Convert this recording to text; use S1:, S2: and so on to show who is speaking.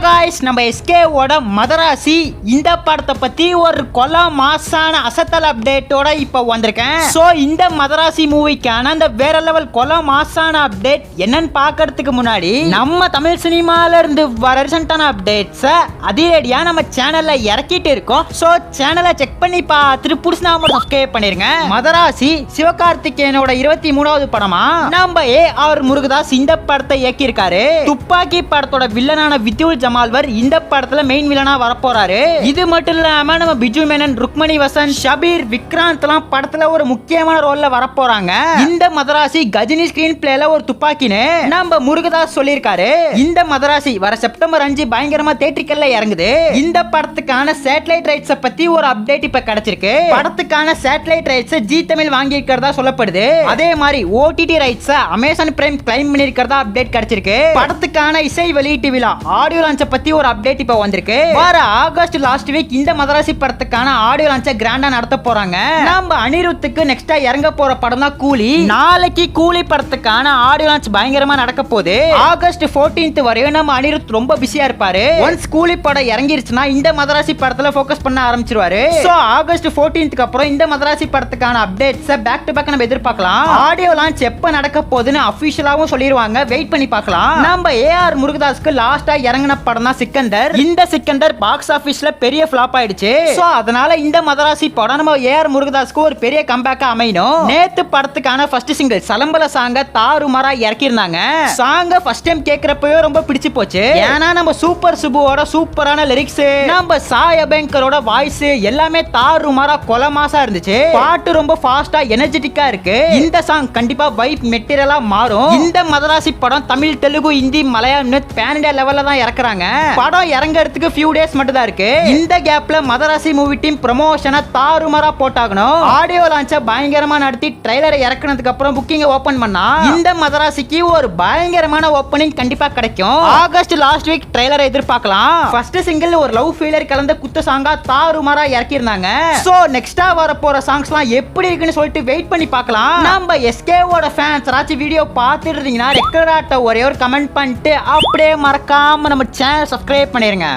S1: guys, நம்ம SK ஓட மதராசி இந்த படத்தை பத்தி ஒரு கொலை மாசான அசத்தல் அப்டேட்டோட இப்ப வந்திருக்கேன். சோ இந்த மதராசி மூவிக்கான அந்த வேற லெவல் கொலை மாசான அப்டேட் என்னன்னு பார்க்கிறதுக்கு முன்னாடி நம்ம தமிழ் சினிமால இருந்து வர ரீசன்ட்டான அப்டேட்ஸ் அதிரடியா நம்ம சேனல்ல இறக்கிட்டு இருக்கோம். சோ சேனலை செக் பண்ணி பார்த்துட்டு புடிச்சா மட்டும் சப்ஸ்கிரைப் பண்ணிருங்க. மதராசி சிவகார்த்திகேயனோட 23வது படமா நம்ம AR முருகதாஸ் இந்த படத்தை இயக்கியிருக்காரு. துப்பாக்கி படத்தோட வில்லனான வித்யுல் ஜமால்வர் இந்த படத்துல மெயின் வில்லனா வரப்போறாரு. இது மட்டும் இல்லாம நம்ம பிஜு மேனன், ருக்மணி வசன், ஷபீர், விக்ராந்த்லாம் படத்துல ஒரு முக்கியமான ரோல்ல வரப்போறாங்க. இந்த மதராசி கஜினி ஸ்கிரீன் பிளேல ஒரு துப்பாக்கின்னு நம்ம முருகதாஸ் சொல்லியிருக்காரு. இந்த மதராசி வர செப்டம்பர் 5 பயங்கரமா தியேட்டர்ல இறங்குது. இந்த படத்துக்கான சேட்டலைட் ரைட்ஸ் பத்தி ஒரு அப்டேட் இப்ப கிடைச்சிருக்கு. படத்துக்கான சேட்டலைட் ரைட்ஸ் ஜி தமிழ் வாங்கி இருக்கிறதா சொல்லப்படுது. அதே மாதிரி OTT rights Amazon Prime claim பண்ணிருக்கிறதா அப்டேட் கிடைச்சிருக்கு. படத்துக்கான இசை வெளியீட்டு விழா ஆடியோ லான்ச் பத்தி ஒரு அப்டேட் இப்ப வந்திருக்கு. வர ஆகஸ்ட் லாஸ்ட் வீக் இந்த மதராசி படத்துக்கான ஆடியோ லான்ச் கிராண்டா நடத்த போறாங்க. நம்ம அனிருத்துக்கு நெக்ஸ்டா இறங்க போற படம் தான் கூலி. நாளைக்கு கூலி படத்துக்கான ஆடியோ லான்ச் பயங்கரமா நடக்க போகுது. ஆகஸ்ட் 14th வரையும் நம்ம அனிருத் ரொம்ப பிஸியா இருப்பாரு. ஒன்ஸ் கூலி படம் இறங்கிருச்சுன்னா இந்த மதராசி படத்துல ஃபோக்கஸ் பண்ண ஆரம்பிச்சிருவாரு. சோ ஆகஸ்ட் 14th அப்புறம் இந்த மதராசி படத்துக்கான அப்டேட்ஸ் பேக் டு பேக் நம்ம எதிர்பார்க்கலாம். ஆடியோ லான்ச் எப்ப நடக்க போகுதுன்னு அபிஷியலாவும் சொல்லிடுவாங்க. வெயிட் பண்ணி பார்க்கலாம். நம்ம AR முருகதாஸ்க்கு லாஸ்டா இறங்கின படம் தான் சிக்கந்தர். இந்த சிக்கந்தர் பாக்ஸ் ஆபீஸ்ல பெரிய ஃபிளாப் ஆயிடுச்சு. சோ அதனால இந்த மதராசி படம் நம்ம AR முருகதாஸ்க்கு ஒரு பெரிய கம்பேக்கா அமையணும். நேத்து படத்துக்கான ஃபர்ஸ்ட் சிங்கிள் சலம்பல சாங்க தாறுமாறா இறக்கியிருந்தாங்க. சாங்க ஃபர்ஸ்ட் டைம் கேட்கறப்பவே ரொம்ப பிடிச்சு போச்சு. ஏன்னா நம்ம சூப்பர் சுபுவோட சூப்பரான லிரிக்ஸ், நம்ம சாய் அபேங்கரோட வாய்ஸ் எல்லாமே தாறுமாறா கொலமாசா இருந்துச்சு. பாட்டு ரொம்ப ஃபாஸ்டா எனர்ஜெட்டிக்கா இருக்கு. இந்த சாங் கண்டிப்பா வைப் மெட்டீரியலா மாறும். இந்த மதராசி படம் தமிழ், தெலுங்கு, ஹிந்தி, மலையாளம் பேன் இந்தியா லெவல்ல தான் இறக்குறாங்க. படம் இறங்கிறதுக்கு few days மட்டும் தான் இருக்கு. இந்த கேப்ல மதராசி மூவி டீம் ப்ரமோஷனை தாறுமாறா போட்டாகணும். ஆடியோ லான்ச்ச பயங்கரமா நடத்தி ட்ரைலரை இறக்குனதுக்கு அப்புறம் புக்கிங் ஓபன் பண்ணா இந்த மதராசிக்கு ஒரு பயங்கரமான ஓபனிங் கண்டிப்பா கிடைக்கும். ஆகஸ்ட் லாஸ்ட் வீக் ட்ரைலரை எதிர்பார்க்கலாம். ஃபர்ஸ்ட் சிங்கிள் ஒரு லவ் ஃபீலர் கலந்த குத்து சாங்கா தாறுமாறா இறக்கி இருந்தாங்க. சோ நெக்ஸ்டா வர போற சாங்ஸ்லாம் எப்படி இருக்குன்னு சொல்லிட்டு வெயிட் பண்ணி பார்க்கலாம். நம்ம SK ஓட ஃபேன்ஸ் ராச்சி வீடியோ பார்த்துட்டு இருந்தீங்கன்னா ரெக்கடாட்ட ஒரே ஒரு கமெண்ட் பண்ணிட்டு அப்படியே மறக்காம நம்ம சேனல் சப்ஸ்கிரைப் பண்ணிருங்க.